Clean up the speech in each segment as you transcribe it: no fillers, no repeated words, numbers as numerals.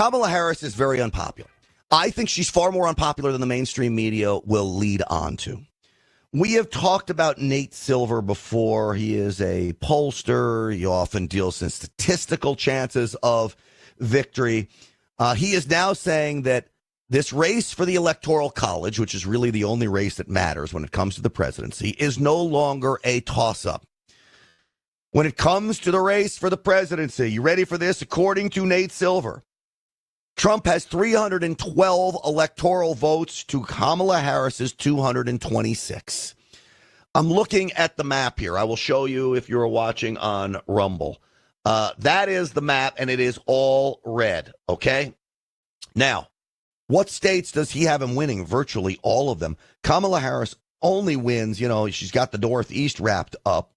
Kamala Harris is very unpopular. I think she's far more unpopular than the mainstream media will lead on to. We have talked about Nate Silver before. He is a pollster. He often deals in statistical chances of victory. He is now saying that this race for the Electoral College, which is really the only race that matters when it comes to the presidency, is no longer a toss-up. When it comes to the race for the presidency, you ready for this? According to Nate Silver, Trump has 312 electoral votes to Kamala Harris's 226. I'm looking at the map here. I will show you if you're watching on Rumble. That is the map, and it is all red, okay? Now, what states does he have him winning? Virtually all of them. Kamala Harris only wins, she's got the Northeast wrapped up.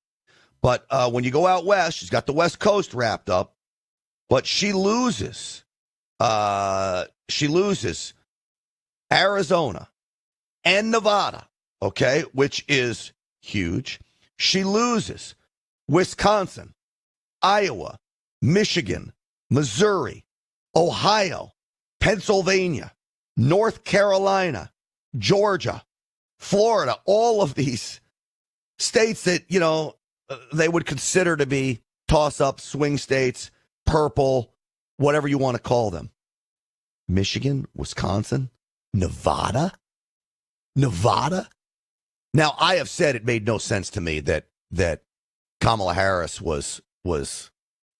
But when you go out west, she's got the West Coast wrapped up. But she loses. She loses Arizona and Nevada, okay, which is huge. She loses Wisconsin, Iowa, Michigan, Missouri, Ohio, Pennsylvania, North Carolina, Georgia, Florida, all of these states that, they would consider to be toss-up swing states, purple, whatever you want to call them. Michigan, Wisconsin, Nevada. Now, I have said it made no sense to me that Kamala Harris was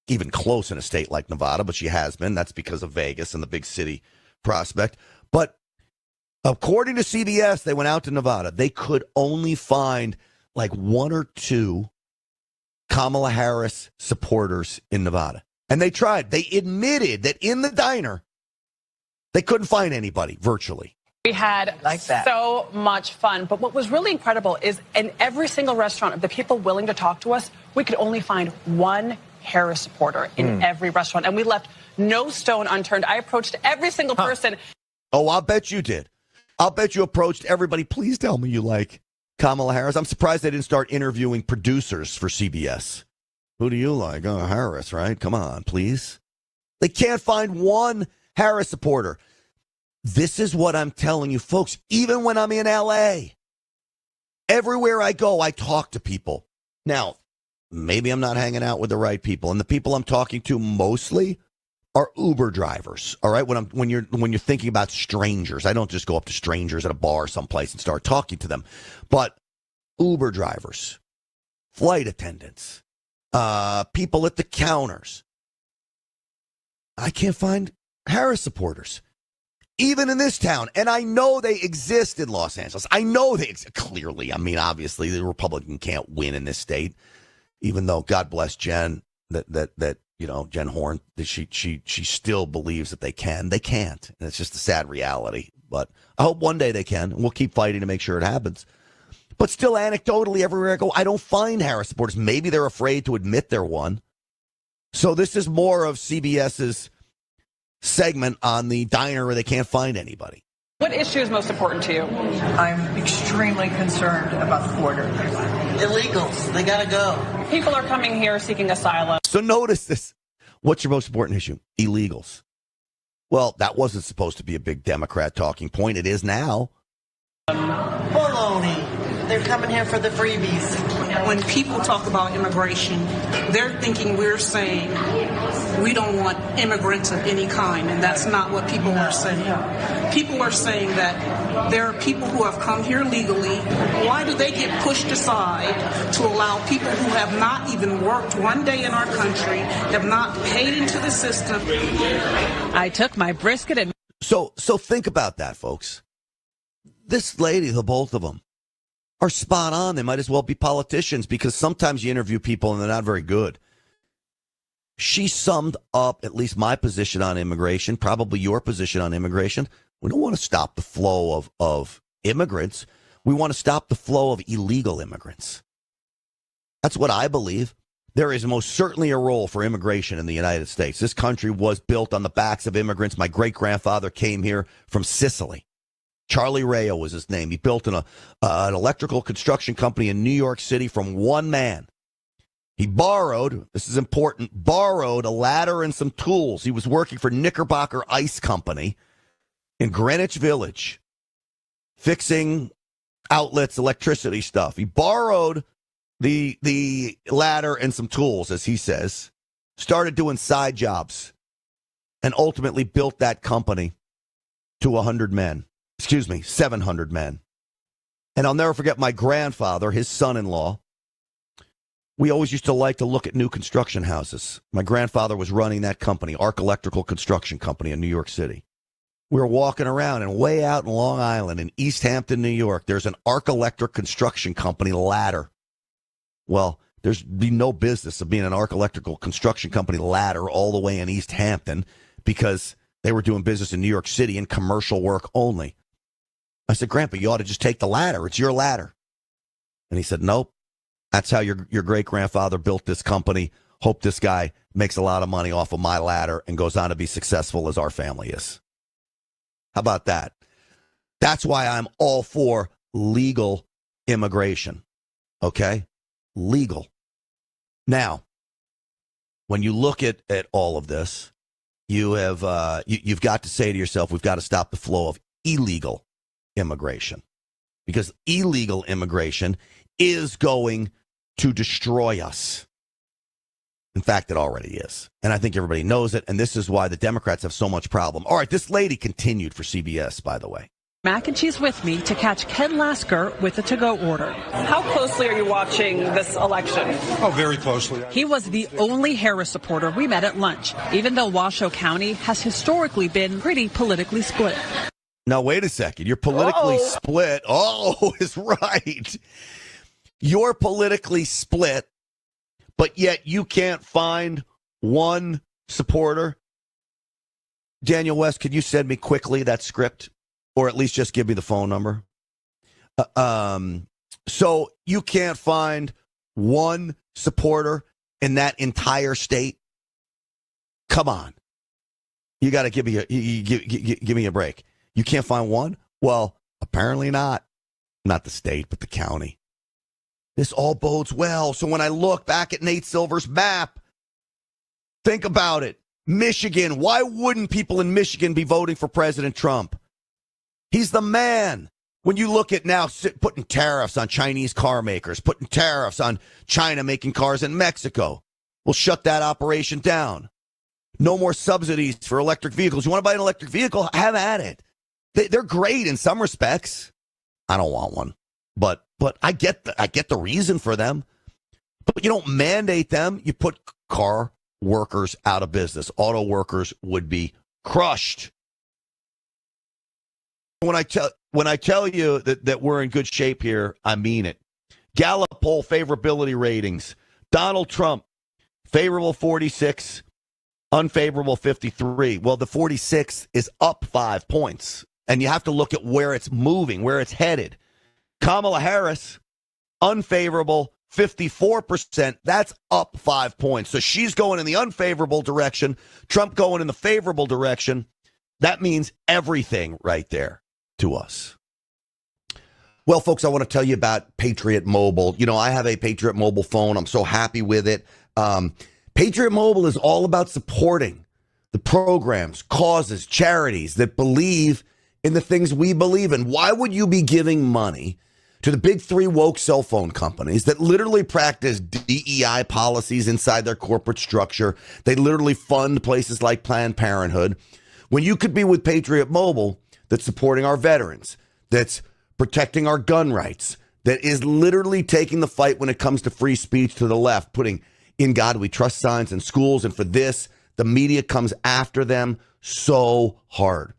even close in a state like Nevada, but she has been. That's because of Vegas and the big city prospect. But according to CBS, they went out to Nevada. They could only find like one or two Kamala Harris supporters in Nevada. And they tried. They admitted that in the diner, they couldn't find anybody virtually. We had so much fun. But what was really incredible is in every single restaurant of the people willing to talk to us, we could only find one Harris supporter in every restaurant. And we left no stone unturned. I approached every single person. Oh, I'll bet you did. I'll bet you approached everybody. Please tell me you like Kamala Harris. I'm surprised they didn't start interviewing producers for CBS. Who do you like? Oh, Harris, right? Come on, please. They can't find one Harris supporter. This is what I'm telling you, folks. Even when I'm in L.A., everywhere I go, I talk to people. Now, maybe I'm not hanging out with the right people, and the people I'm talking to mostly are Uber drivers. All right, when you're thinking about strangers, I don't just go up to strangers at a bar someplace and start talking to them, but Uber drivers, flight attendants, people at the counters. I can't find Harris supporters, even in this town. And I know they exist in Los Angeles. I know they exist clearly. I mean, obviously, the Republican can't win in this state, even though God bless Jen, that Jen Horn, she still believes that they can. They can't. And it's just a sad reality. But I hope one day they can. And we'll keep fighting to make sure it happens. But still, anecdotally, everywhere I go, I don't find Harris supporters. Maybe they're afraid to admit they're one. So this is more of CBS's segment on the diner where they can't find anybody. What issue is most important to you? I'm extremely concerned about the border. Illegals, they gotta go. People are coming here seeking asylum. So notice this. What's your most important issue? Illegals. Well, that wasn't supposed to be a big Democrat talking point. It is now. Baloney. They're coming here for the freebies. When people talk about immigration, they're thinking we're saying we don't want immigrants of any kind, and that's not what people are saying. People are saying that there are people who have come here legally. Why do they get pushed aside to allow people who have not even worked one day in our country, have not paid into the system? I took my brisket and... So think about that, folks. This lady, the both of them, are spot on. They might as well be politicians, because sometimes you interview people and they're not very good. She summed up at least my position on immigration, probably your position on immigration. We don't want to stop the flow of immigrants. We want to stop the flow of illegal immigrants. That's what I believe. There is most certainly a role for immigration in the United States. This country was built on the backs of immigrants. My great-grandfather came here from Sicily. Charlie Rayo was his name. He built an electrical construction company in New York City from one man. He borrowed, this is important, borrowed a ladder and some tools. He was working for Knickerbocker Ice Company in Greenwich Village, fixing outlets, electricity stuff. He borrowed the ladder and some tools, as he says, started doing side jobs, and ultimately built that company to 700 men. And I'll never forget my grandfather, his son-in-law. We always used to like to look at new construction houses. My grandfather was running that company, Arc Electrical Construction Company in New York City. We were walking around, and way out in Long Island in East Hampton, New York, there's an Arc Electric Construction Company ladder. Well, there's be no business of being an Arc Electrical Construction Company ladder all the way in East Hampton because they were doing business in New York City and commercial work only. I said, Grandpa, you ought to just take the ladder. It's your ladder. And he said, nope. That's how your great-grandfather built this company. Hope this guy makes a lot of money off of my ladder and goes on to be successful as our family is. How about that? That's why I'm all for legal immigration. Okay? Legal. Now, when you look at all of this, you've got to say to yourself, we've got to stop the flow of illegal immigration, because illegal immigration is going to destroy us. In fact, it already is. And I think everybody knows it. And this is why the Democrats have so much problem. All right, this lady continued for CBS, by the way. Mac and Cheese with me to catch Ken Lasker with the to-go order. How closely are you watching this election? Oh, very closely. He was the only Harris supporter we met at lunch, even though Washoe County has historically been pretty politically split. Now, wait a second. You're politically split. Oh, is right. You're politically split, but yet you can't find one supporter. Daniel West, could you send me quickly that script? Or at least just give me the phone number. So you can't find one supporter in that entire state? Come on. You got to give me a break. You can't find one? Well, apparently not. Not the state, but the county. This all bodes well. So when I look back at Nate Silver's map, think about it. Michigan. Why wouldn't people in Michigan be voting for President Trump? He's the man. When you look at now putting tariffs on Chinese car makers, putting tariffs on China making cars in Mexico, we'll shut that operation down. No more subsidies for electric vehicles. You want to buy an electric vehicle? Have at it. They're great in some respects. I don't want one, but I get the reason for them. But you don't mandate them. You put car workers out of business. Auto workers would be crushed. When I tell you that we're in good shape here, I mean it. Gallup poll favorability ratings. Donald Trump, favorable 46, unfavorable 53. Well, the 46 is up 5 points. And you have to look at where it's moving, where it's headed. Kamala Harris, unfavorable 54%. That's up 5 points. So she's going in the unfavorable direction. Trump going in the favorable direction. That means everything right there to us. Well, folks, I want to tell you about Patriot Mobile. You know, I have a Patriot Mobile phone. I'm so happy with it. Patriot Mobile is all about supporting the programs, causes, charities that believe in the things we believe in. Why would you be giving money to the big three woke cell phone companies that literally practice DEI policies inside their corporate structure? They literally fund places like Planned Parenthood, when you could be with Patriot Mobile that's supporting our veterans, that's protecting our gun rights, that is literally taking the fight when it comes to free speech to the left, putting "In God We Trust" signs in schools. And for this, the media comes after them so hard.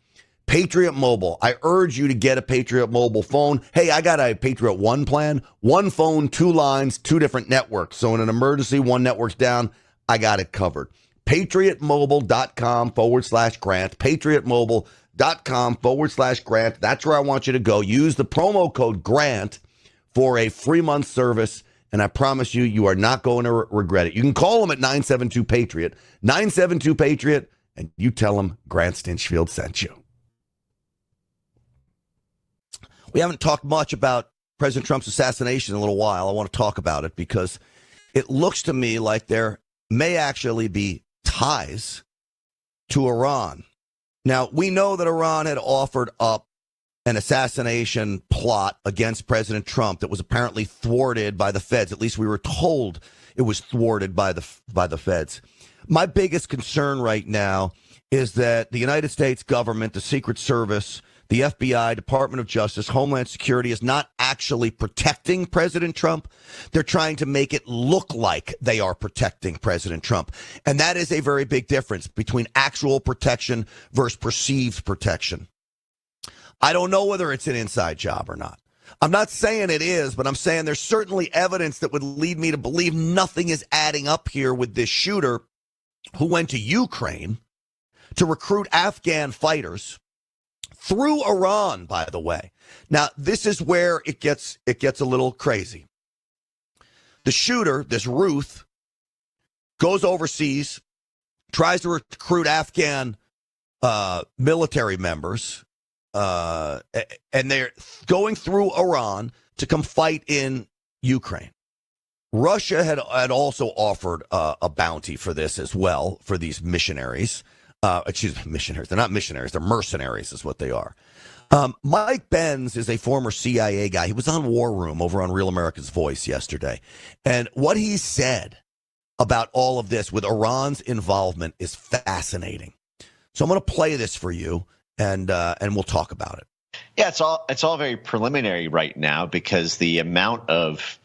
Patriot Mobile. I urge you to get a Patriot Mobile phone. Hey, I got a Patriot One plan. One phone, 2 lines, 2 different networks. So in an emergency, one network's down, I got it covered. PatriotMobile.com/grant. PatriotMobile.com/grant. That's where I want you to go. Use the promo code GRANT for a free month service. And I promise you, you are not going to regret it. You can call them at 972-PATRIOT. 972-PATRIOT. And you tell them Grant Stinchfield sent you. We haven't talked much about President Trump's assassination in a little while. I want to talk about it because it looks to me like there may actually be ties to Iran. Now, we know that Iran had offered up an assassination plot against President Trump that was apparently thwarted by the feds. At least we were told it was thwarted by the feds. My biggest concern right now is that the United States government, the Secret Service, the FBI, Department of Justice, Homeland Security is not actually protecting President Trump. They're trying to make it look like they are protecting President Trump. And that is a very big difference between actual protection versus perceived protection. I don't know whether it's an inside job or not. I'm not saying it is, but I'm saying there's certainly evidence that would lead me to believe nothing is adding up here with this shooter who went to Ukraine to recruit Afghan fighters through Iran, by the way. Now, this is where it gets a little crazy. The shooter, this Ruth, goes overseas, tries to recruit Afghan military members, and they're going through Iran to come fight in Ukraine. Russia had also offered a bounty for this as well, for these missionaries. Missionaries. They're not missionaries. They're mercenaries is what they are. Mike Benz is a former CIA guy. He was on War Room over on Real America's Voice yesterday. And what he said about all of this with Iran's involvement is fascinating. So I'm going to play this for you, and we'll talk about it. Yeah, it's all very preliminary right now because the amount of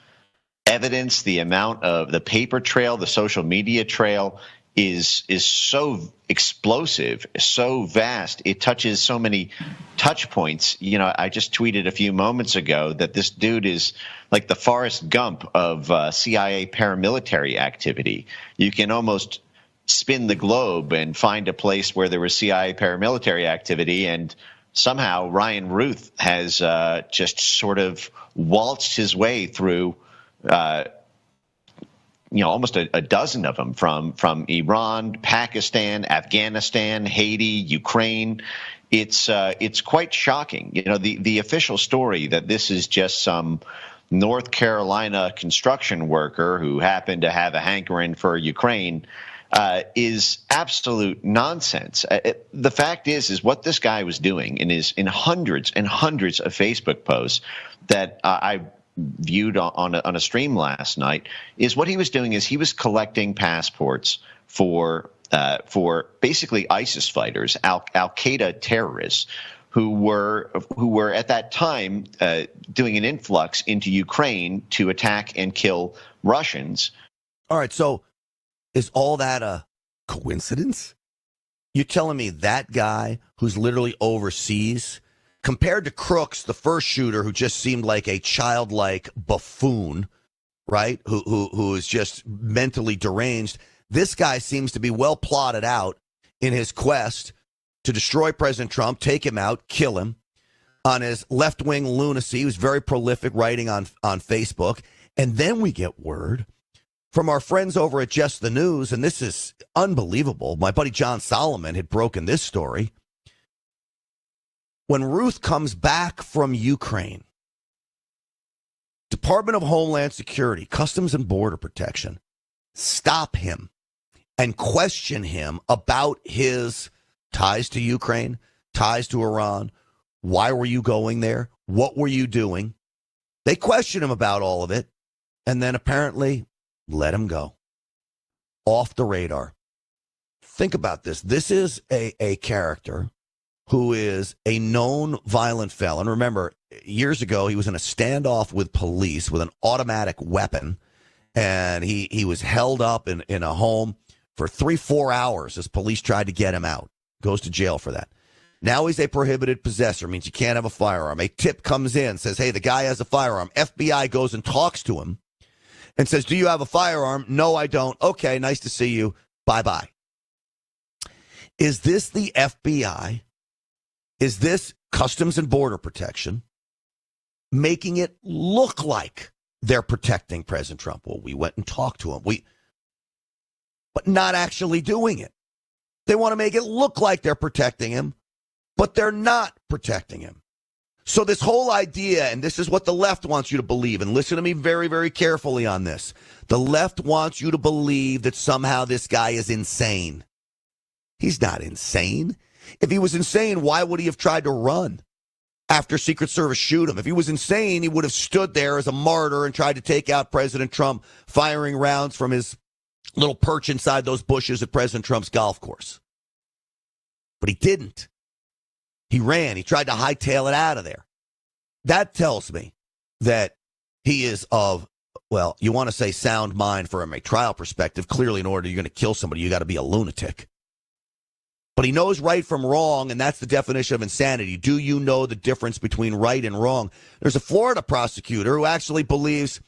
evidence, the amount of the paper trail, the social media trail is so explosive, so vast. It touches so many touch points. You know, I just tweeted a few moments ago that this dude is like the Forrest Gump of CIA paramilitary activity. You can almost spin the globe and find a place where there was CIA paramilitary activity, and somehow Ryan Ruth has just sort of waltzed his way through almost a dozen of them from Iran, Pakistan, Afghanistan, Haiti, Ukraine. It's quite shocking. You know, the official story that this is just some North Carolina construction worker who happened to have a hankering for Ukraine is absolute nonsense. The fact is what this guy was doing in hundreds and hundreds of Facebook posts that I viewed on a stream last night, is what he was doing is he was collecting passports for basically ISIS fighters, Al-Qaeda terrorists who were at that time doing an influx into Ukraine to attack and kill Russians. All right, so is all that a coincidence? You're telling me that guy who's literally overseas, compared to Crooks, the first shooter, who just seemed like a childlike buffoon, right? Who is just mentally deranged. This guy seems to be well plotted out in his quest to destroy President Trump, take him out, kill him. On his left-wing lunacy, he was very prolific writing on Facebook. And then we get word from our friends over at Just the News, and this is unbelievable. My buddy John Solomon had broken this story. When Ruth comes back from Ukraine, Department of Homeland Security, Customs and Border Protection, stop him and question him about his ties to Ukraine, ties to Iran. Why were you going there? What were you doing? They question him about all of it, and then apparently let him go. Off the radar. Think about this. This is a character who is a known violent felon. Remember, years ago, he was in a standoff with police with an automatic weapon, and he was held up in a home for 3-4 hours as police tried to get him out. Goes to jail for that. Now he's a prohibited possessor, means you can't have a firearm. A tip comes in, says, hey, the guy has a firearm. FBI goes and talks to him and says, do you have a firearm? No, I don't. Okay, nice to see you. Bye-bye. Is this the FBI? Is this Customs and Border Protection making it look like they're protecting President Trump? Well, we went and talked to him, but not actually doing it. They want to make it look like they're protecting him, but they're not protecting him. So this whole idea, and this is what the left wants you to believe, and listen to me very, very carefully on this. The left wants you to believe that somehow this guy is insane. He's not insane. If he was insane, why would he have tried to run after Secret Service shoot him? If he was insane, he would have stood there as a martyr and tried to take out President Trump, firing rounds from his little perch inside those bushes at President Trump's golf course. But he didn't. He ran. He tried to hightail it out of there. That tells me that he is of, well, you want to say sound mind from a trial perspective. Clearly, in order you're going to kill somebody, you got to be a lunatic. But he knows right from wrong, and that's the definition of insanity. Do you know the difference between right and wrong? There's a Florida prosecutor who actually believes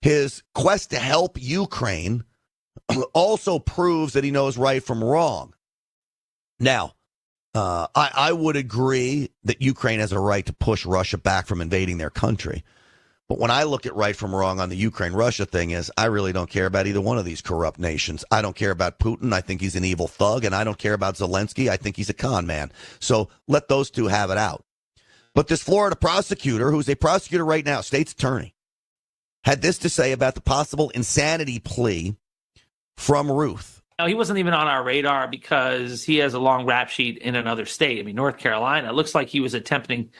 his quest to help Ukraine also proves that he knows right from wrong. Now, I would agree that Ukraine has a right to push Russia back from invading their country. But when I look at right from wrong on the Ukraine-Russia thing is, I really don't care about either one of these corrupt nations. I don't care about Putin. I think he's an evil thug. And I don't care about Zelensky. I think he's a con man. So let those two have it out. But this Florida prosecutor, who's a prosecutor right now, state's attorney, had this to say about the possible insanity plea from Ruth. No, he wasn't even on our radar because he has a long rap sheet in another state. I mean, North Carolina. It looks like he was attempting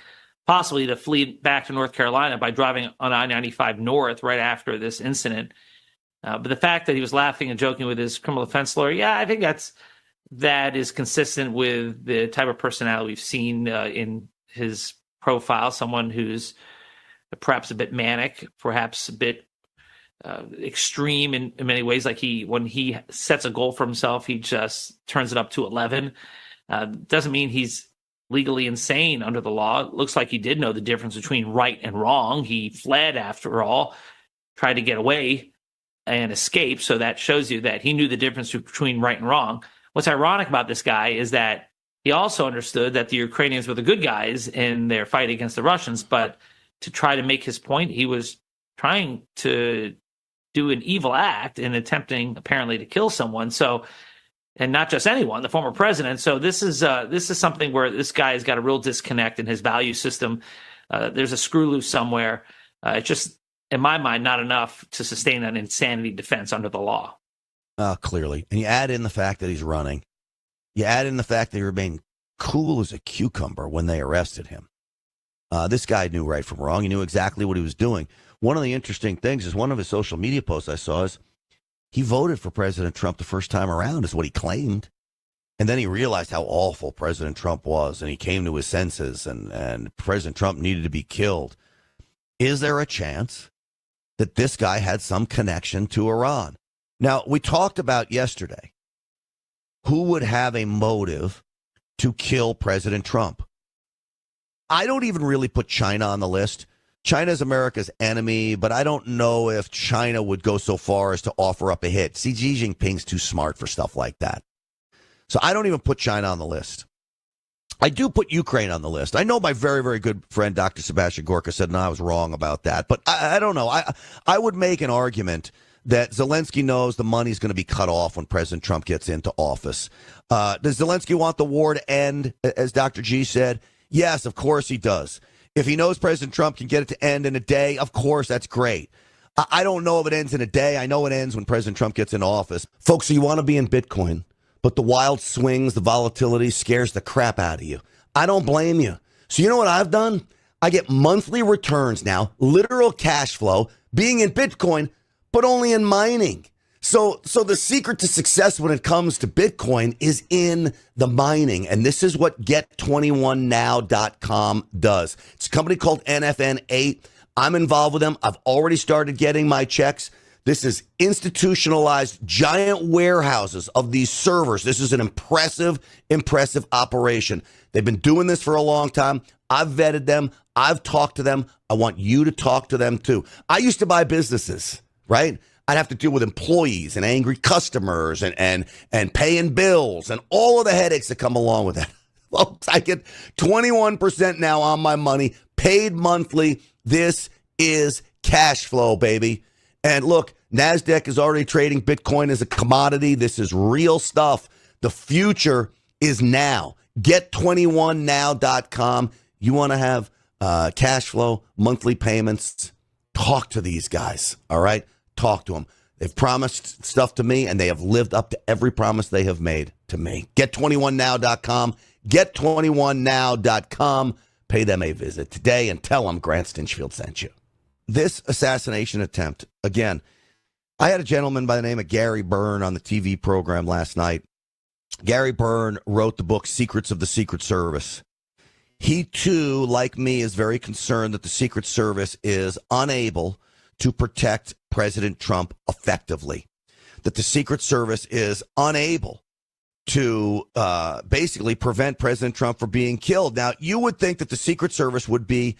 possibly to flee back to North Carolina by driving on I-95 north right after this incident. But the fact that he was laughing and joking with his criminal defense lawyer, yeah, I think that is consistent with the type of personality we've seen in his profile, someone who's perhaps a bit manic, perhaps a bit extreme in many ways. Like when he sets a goal for himself, he just turns it up to 11. Doesn't mean he's legally insane under the law. It looks like he did know the difference between right and wrong. He fled, after all, tried to get away and escape. So that shows you that he knew the difference between right and wrong. What's ironic about this guy is that he also understood that the Ukrainians were the good guys in their fight against the Russians. But to try to make his point, he was trying to do an evil act in attempting apparently to kill someone. So, and not just anyone, the former president. So this is something where this guy has got a real disconnect in his value system. There's a screw loose somewhere. It's just, in my mind, not enough to sustain an insanity defense under the law. Clearly. And you add in the fact that he's running. You add in the fact that he remained cool as a cucumber when they arrested him. This guy knew right from wrong. He knew exactly what he was doing. One of the interesting things is one of his social media posts I saw is he voted for President Trump the first time around, is what he claimed. And then he realized how awful President Trump was, and he came to his senses, and President Trump needed to be killed. Is there a chance that this guy had some connection to Iran? Now, we talked about yesterday who would have a motive to kill President Trump. I don't even really put China on the list. China is America's enemy, but I don't know if China would go so far as to offer up a hit. See, Xi Jinping's too smart for stuff like that. So I don't even put China on the list. I do put Ukraine on the list. I know my very, very good friend, Dr. Sebastian Gorka, said, no, I was wrong about that. But I don't know. I would make an argument that Zelensky knows the money's going to be cut off when President Trump gets into office. Does Zelensky want the war to end, as Dr. G said? Yes, of course he does. If he knows President Trump can get it to end in a day, of course, that's great. I don't know if it ends in a day. I know it ends when President Trump gets into office. Folks, so you want to be in Bitcoin, but the wild swings, the volatility scares the crap out of you. I don't blame you. So you know what I've done? I get monthly returns now, literal cash flow, being in Bitcoin, but only in mining. So the secret to success when it comes to Bitcoin is in the mining. And this is what Get21Now.com does. It's a company called NFN8. I'm involved with them. I've already started getting my checks. This is institutionalized giant warehouses of these servers. This is an impressive operation. They've been doing this for a long time. I've vetted them. I've talked to them. I want you to talk to them too. I used to buy businesses, right? I'd have to deal with employees and angry customers and paying bills and all of the headaches that come along with that. Folks, I get 21% now on my money, paid monthly. This is cash flow, baby. And look, NASDAQ is already trading Bitcoin as a commodity. This is real stuff. The future is now. Get21now.com. You want to have cash flow, monthly payments. Talk to these guys, all right? Talk to them. They've promised stuff to me, and they have lived up to every promise they have made to me. Get21now.com. Get21now.com. Pay them a visit today and tell them Grant Stinchfield sent you. This assassination attempt, again, I had a gentleman by the name of Gary Byrne on the TV program last night. Gary Byrne wrote the book Secrets of the Secret Service. He, too, like me, is very concerned that the Secret Service is unable to protect President Trump effectively, that the Secret Service is unable to basically prevent President Trump from being killed. Now, you would think that the Secret Service would be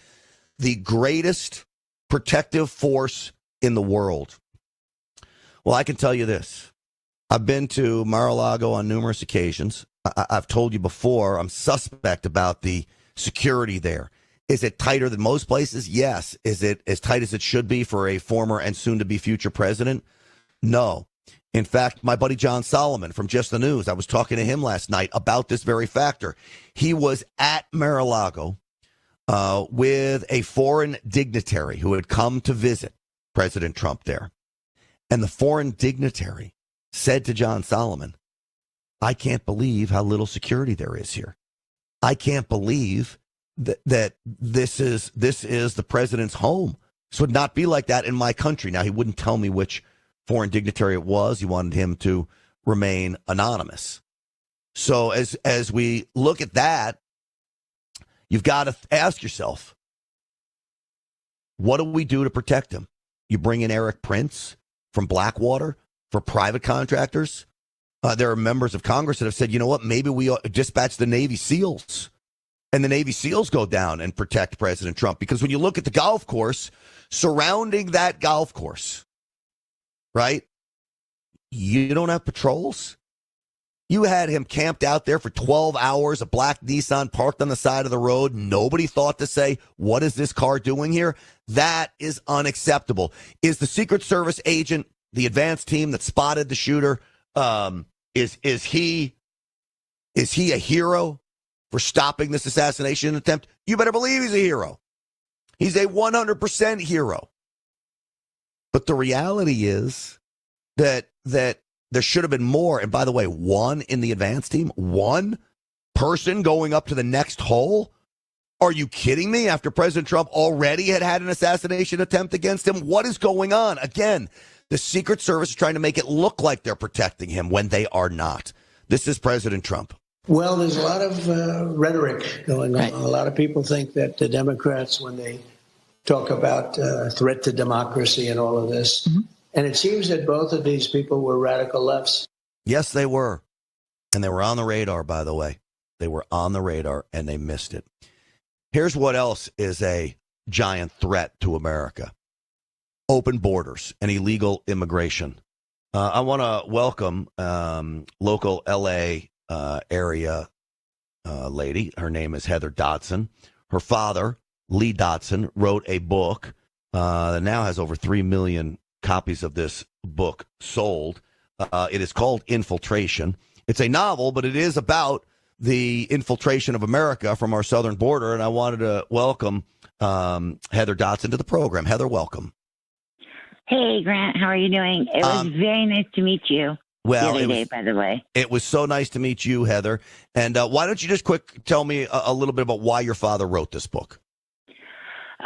the greatest protective force in the world. Well, I can tell you this. I've been to Mar-a-Lago on numerous occasions. I've told you before, I'm suspect about the security there. Is it tighter than most places? Yes. Is it as tight as it should be for a former and soon-to-be future president? No. In fact, my buddy John Solomon from Just the News, I was talking to him last night about this very factor. He was at Mar-a-Lago with a foreign dignitary who had come to visit President Trump there. And the foreign dignitary said to John Solomon, I can't believe how little security there is here. I can't believe that this is the president's home. This would not be like that in my country. Now, he wouldn't tell me which foreign dignitary it was. He wanted him to remain anonymous. So as we look at that, you've got to ask yourself, what do we do to protect him? You bring in Eric Prince from Blackwater for private contractors. There are members of Congress that have said, you know what, maybe we ought to dispatch the Navy SEALs. And the Navy SEALs go down and protect President Trump. Because when you look at the golf course, surrounding that golf course, right, you don't have patrols. You had him camped out there for 12 hours, a black Nissan parked on the side of the road. Nobody thought to say, what is this car doing here? That is unacceptable. Is the Secret Service agent, the advance team that spotted the shooter, is he a hero for stopping this assassination attempt? You better believe he's a hero. He's a 100% hero. But the reality is that there should have been more. And by the way, one in the advance team, one person going up to the next hole. Are you kidding me? After President Trump already had an assassination attempt against him? What is going on? Again, the Secret Service is trying to make it look like they're protecting him when they are not. This is President Trump. Well, there's a lot of rhetoric going on. Right. A lot of people think that the Democrats, when they talk about threat to democracy and all of this, and it seems that both of these people were radical lefts. Yes, they were. And they were on the radar, by the way. They were on the radar, and they missed it. Here's what else is a giant threat to America. Open borders and illegal immigration. I want to welcome local L.A. Area lady. Her name is Heather Dodson. Her father, Lee Dodson, wrote a book that now has over 3 million copies of this book sold. It is called Infiltration. It's a novel, but it is about the infiltration of America from our southern border. And I wanted to welcome Heather Dodson to the program. Heather, welcome. Hey, Grant, how are you doing? It was very nice to meet you the other day, by the way. It was so nice to meet you, Heather. And why don't you just tell me a little bit about why your father wrote this book?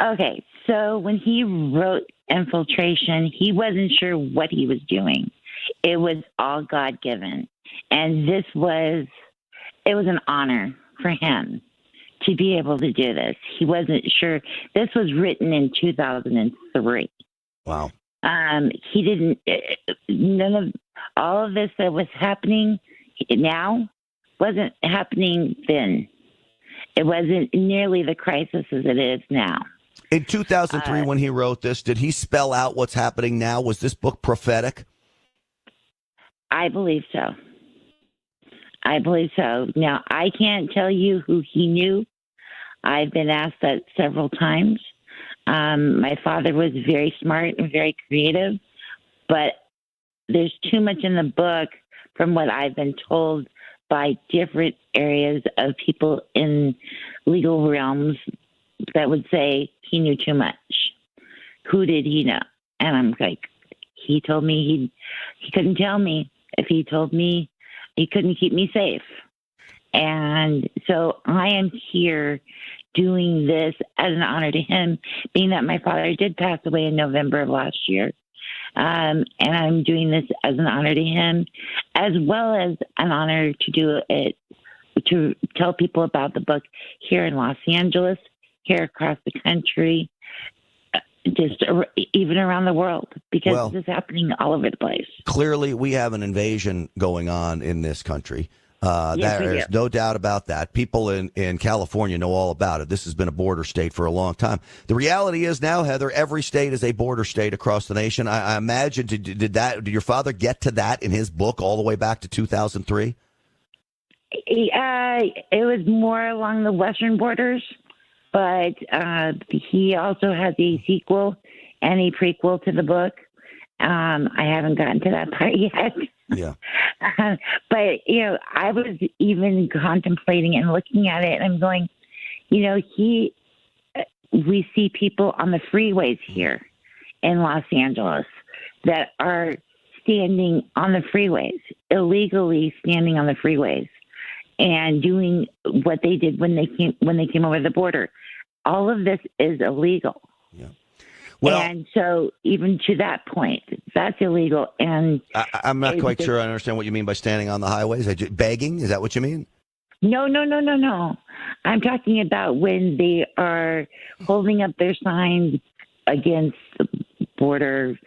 Okay, so when he wrote Infiltration, he wasn't sure what he was doing. It was all God-given. And it was an honor for him to be able to do this. He wasn't sure. This was written in 2003. Wow. He didn't, none of all of this that was happening now wasn't happening then. It wasn't nearly the crisis as it is now. In 2003, when he wrote this, did he spell out what's happening now? Was this book prophetic? I believe so. Now, I can't tell you who he knew. I've been asked that several times. My father was very smart and very creative, but there's too much in the book from what I've been told by different areas of people in legal realms that would say he knew too much. Who did he know? And I'm like, he told me he couldn't tell me. If he told me, he couldn't keep me safe. And so I am here doing this as an honor to him, being that my father did pass away in November of last year. And I'm doing this as an honor to him, as well as an honor to do it, to tell people about the book here in Los Angeles, here across the country, just even around the world, because this is happening all over the place. Clearly, we have an invasion going on in this country. There's no doubt about that. People in California know all about it. This has been a border state for a long time. The reality is now, Heather, every state is a border state across the nation. I imagine, did your father get to that in his book all the way back to 2003? It was more along the western borders, but he also has a sequel and a prequel to the book. I haven't gotten to that part yet. Yeah. But, I was even contemplating and looking at it, and I'm going, we see people on the freeways here in Los Angeles that are standing on the freeways, illegally standing on the freeways and doing what they did when they came over the border. All of this is illegal. Yeah. Well, and so even to that point, that's illegal. And I'm not quite sure I understand what you mean by standing on the highways. Begging? Is that what you mean? No. I'm talking about when they are holding up their signs against the border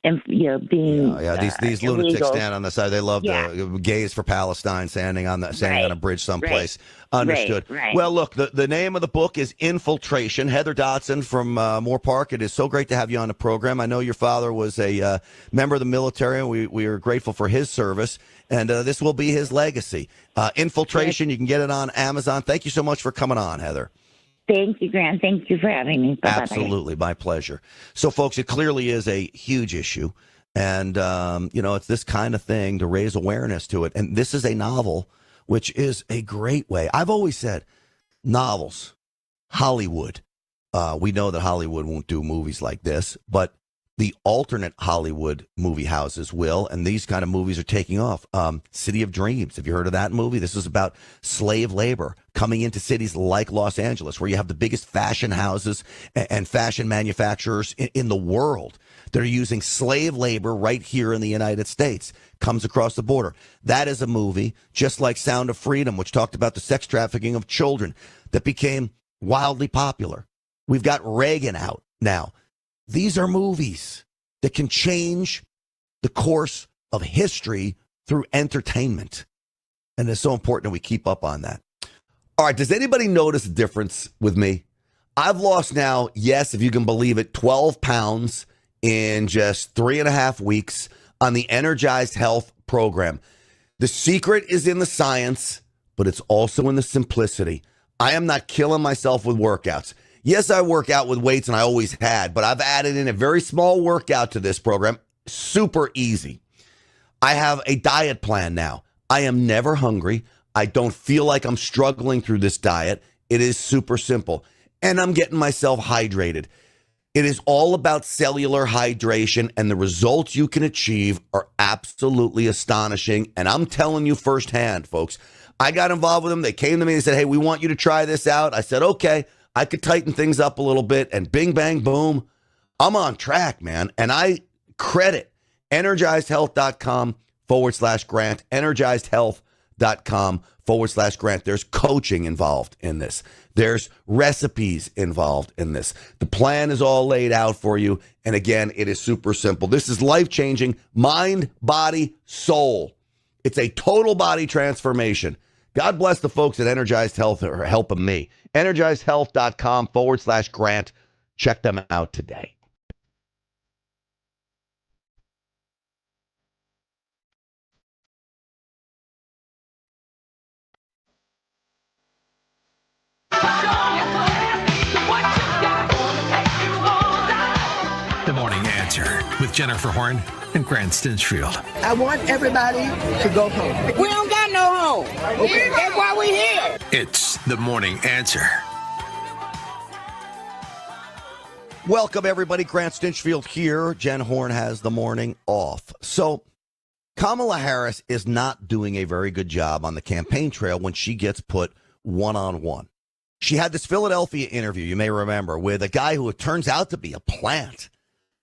and being these lunatics stand on the side. They love the gays for Palestine standing on a bridge someplace. Right. Understood. Right. Well, look, the name of the book is Infiltration. Heather Dotson from Moore Park. It is so great to have you on the program. I know your father was a member of the military, and we are grateful for his service. And this will be his legacy. Infiltration. You can get it on Amazon. Thank you so much for coming on, Heather. Thank you, Grant. Thank you for having me. Bye-bye. Absolutely. My pleasure. So, folks, it clearly is a huge issue. And, it's this kind of thing to raise awareness to it. And this is a novel, which is a great way. I've always said novels, Hollywood. We know that Hollywood won't do movies like this, but the alternate Hollywood movie houses will, and these kind of movies are taking off. City of Dreams. Have you heard of that movie? This is about slave labor coming into cities like Los Angeles, where you have the biggest fashion houses and fashion manufacturers in the world that are using slave labor right here in the United States. Comes across the border. That is a movie, just like Sound of Freedom, which talked about the sex trafficking of children, that became wildly popular. We've got Reagan out now. These are movies that can change the course of history through entertainment. And it's so important that we keep up on that. All right, does anybody notice a difference with me? I've lost now, yes, if you can believe it, 12 pounds in just 3.5 weeks on the Energized Health program. The secret is in the science, but it's also in the simplicity. I am not killing myself with workouts. Yes, I work out with weights, and I always had, but I've added in a very small workout to this program. Super easy. I have a diet plan now. I am never hungry. I don't feel like I'm struggling through this diet. It is super simple. And I'm getting myself hydrated. It is all about cellular hydration, and the results you can achieve are absolutely astonishing. And I'm telling you firsthand, folks, I got involved with them. They came to me and said, hey, we want you to try this out. I said, okay. I could tighten things up a little bit, and bing, bang, boom, I'm on track, man. And I credit energizedhealth.com/Grant, energizedhealth.com/Grant. There's coaching involved in this. There's recipes involved in this. The plan is all laid out for you. And again, it is super simple. This is life-changing, mind, body, soul. It's a total body transformation. God bless the folks at Energized Health who are helping me. energizedhealth.com/Grant. Check them out today. The Morning Answer with Jennifer Horn and Grant Stinchfield. I want everybody to go home. We don't got no home. Okay. That's why we're here. It's The Morning Answer. Welcome, everybody. Grant Stinchfield here. Jen Horn has the morning off. So Kamala Harris is not doing a very good job on the campaign trail when she gets put one-on-one. She had this Philadelphia interview, you may remember, with a guy who it turns out to be a plant.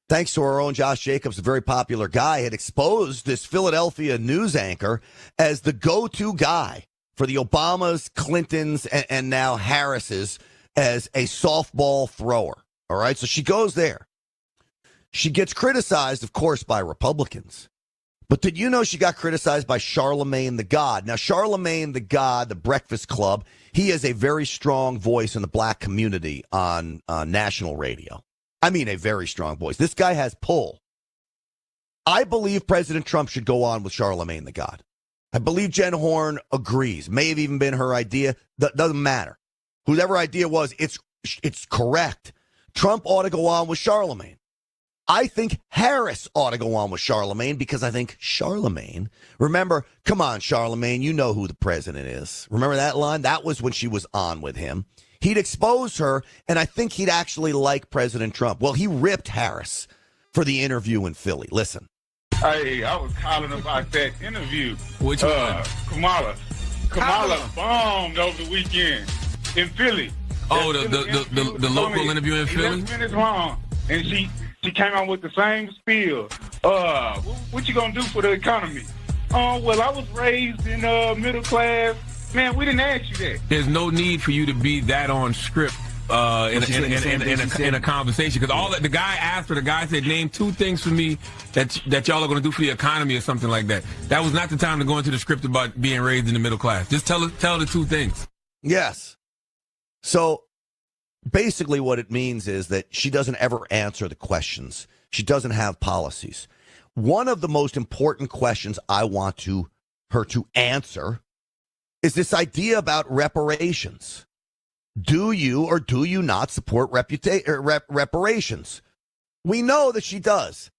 Thanks to our own Josh Jacobs, a very popular guy, had exposed this Philadelphia news anchor as the go-to guy for the Obamas, Clintons, and now Harris's as a softball thrower. All right, so she goes there. She gets criticized, of course, by Republicans. But did you know she got criticized by Charlemagne the God? Now, Charlemagne the God, the Breakfast Club, he is a very strong voice in the black community on national radio. I mean, a very strong voice. This guy has pull. I believe President Trump should go on with Charlemagne the God. I believe Jen Horn agrees. May have even been her idea. Doesn't matter. Whoever idea was, it's correct. Trump ought to go on with Charlemagne. I think Harris ought to go on with Charlemagne because I think Charlemagne, remember, come on, Charlemagne, you know who the president is. Remember that line? That was when she was on with him. He'd expose her, and I think he'd actually like President Trump. Well, he ripped Harris for the interview in Philly. Listen. Hey, I was calling about that interview. Which one? Kamala bombed over the weekend in Philly. Oh, the local interview in Philly? 11 minutes long, and she came out with the same spiel. What you gonna do for the economy? Well, I was raised in middle class. Man, we didn't ask you that. There's no need for you to be that on script in a conversation, because all that the guy asked her, the guy said, name two things for me that y'all are going to do for the economy or something like that. That was not the time to go into the script about being raised in the middle class. Just tell the two things. Yes. So basically what it means is that she doesn't ever answer the questions. She doesn't have policies. One of the most important questions I want her to answer is this idea about reparations. Do you or do you not support reparations? We know that she does.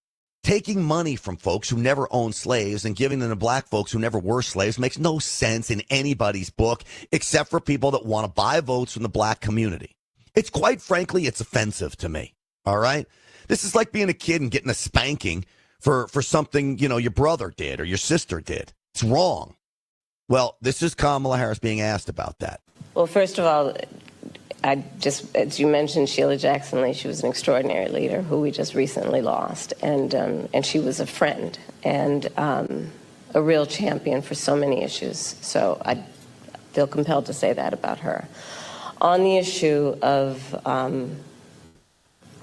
Taking money from folks who never owned slaves and giving them to black folks who never were slaves makes no sense in anybody's book except for people that want to buy votes from the black community. It's quite frankly, it's offensive to me. All right? This is like being a kid and getting a spanking for something, your brother did or your sister did. It's wrong. Well, this is Kamala Harris being asked about that. Well, first of all, as you mentioned, Sheila Jackson Lee, she was an extraordinary leader who we just recently lost. And she was a friend and a real champion for so many issues. So I feel compelled to say that about her. On the issue of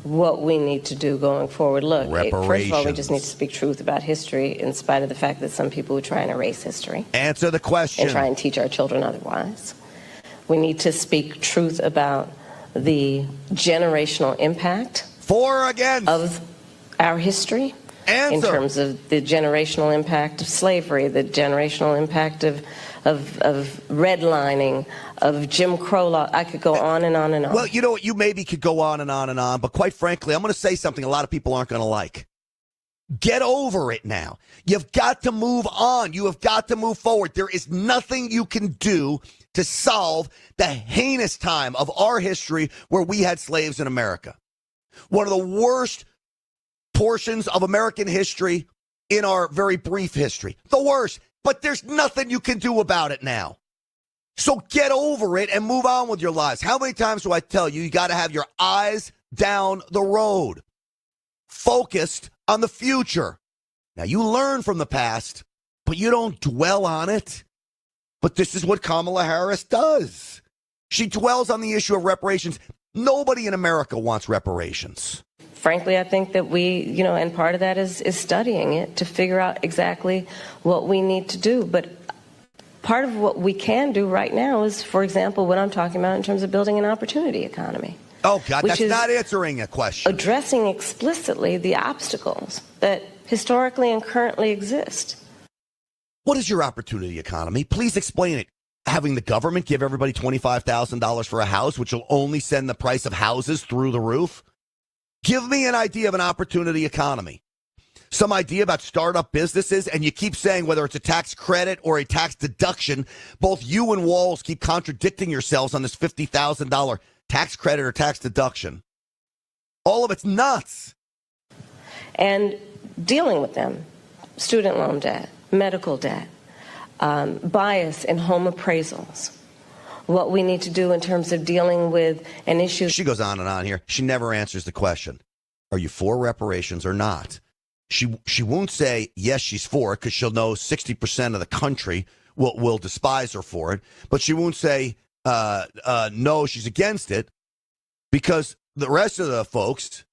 what we need to do going forward, look, first of all, we just need to speak truth about history in spite of the fact that some people would try and erase history. Answer the question. And try and teach our children otherwise. We need to speak truth about the generational impact of our history. Answer. In terms of the generational impact of slavery, the generational impact of redlining, of Jim Crow law. I could go on and on and on. Well, you know what? You maybe could go on and on and on, but quite frankly, I'm going to say something a lot of people aren't going to like. Get over it now. You've got to move on. You have got to move forward. There is nothing you can do to solve the heinous time of our history where we had slaves in America. One of the worst portions of American history in our very brief history. The worst. But there's nothing you can do about it now. So get over it and move on with your lives. How many times do I tell you, you got to have your eyes down the road, focused on the future. Now, you learn from the past, but you don't dwell on it. But this is what Kamala Harris does. She dwells on the issue of reparations. Nobody in America wants reparations. Frankly, I think that we, and part of that is studying it to figure out exactly what we need to do. But part of what we can do right now is, for example, what I'm talking about in terms of building an opportunity economy. Oh, God, that's not answering a question. Addressing explicitly the obstacles that historically and currently exist. What is your opportunity economy? Please explain it. Having the government give everybody $25,000 for a house, which will only send the price of houses through the roof? Give me an idea of an opportunity economy. Some idea about startup businesses, and you keep saying whether it's a tax credit or a tax deduction. Both you and Walls keep contradicting yourselves on this $50,000 tax credit or tax deduction. All of it's nuts. And dealing with them, student loan debt, medical debt, bias in home appraisals, what we need to do in terms of dealing with an issue. She goes on and on here. She never answers the question. Are you for reparations or not? She won't say, yes, she's for it, because she'll know 60% of the country will despise her for it. But she won't say, no, she's against it, because the rest of the folks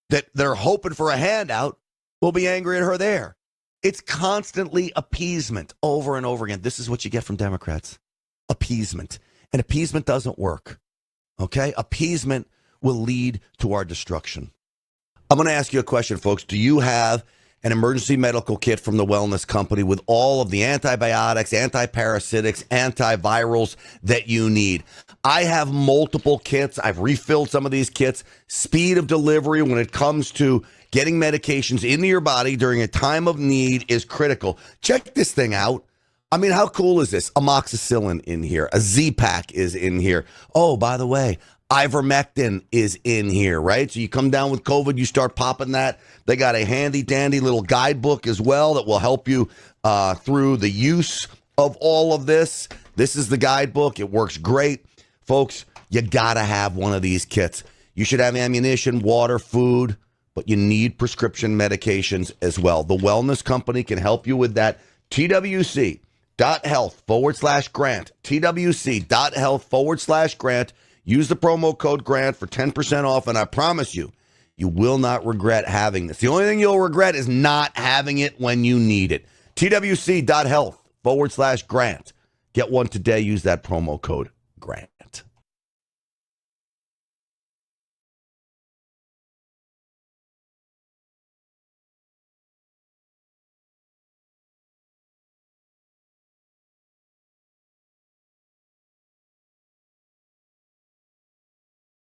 that they're hoping for a handout will be angry at her there. It's constantly appeasement over and over again. This is what you get from Democrats. Appeasement. And appeasement doesn't work. Okay? Appeasement will lead to our destruction. I'm going to ask you a question, folks. Do you have an emergency medical kit from the wellness company with all of the antibiotics, antiparasitics, antivirals that you need? I have multiple kits. I've refilled some of these kits. Speed of delivery when it comes to getting medications into your body during a time of need is critical. Check this thing out. I mean, how cool is this? Amoxicillin in here. A Z-Pack is in here. Oh, by the way, ivermectin is in here, right? So you come down with COVID, you start popping that. They got a handy-dandy little guidebook as well that will help you through the use of all of this. This is the guidebook. It works great. Folks, you got to have one of these kits. You should have ammunition, water, food, but you need prescription medications as well. The Wellness Company can help you with that. TWC.health/grant. TWC.health/grant. Use the promo code GRANT for 10% off, and I promise you, you will not regret having this. The only thing you'll regret is not having it when you need it. TWC.health/grant. Get one today. Use that promo code GRANT.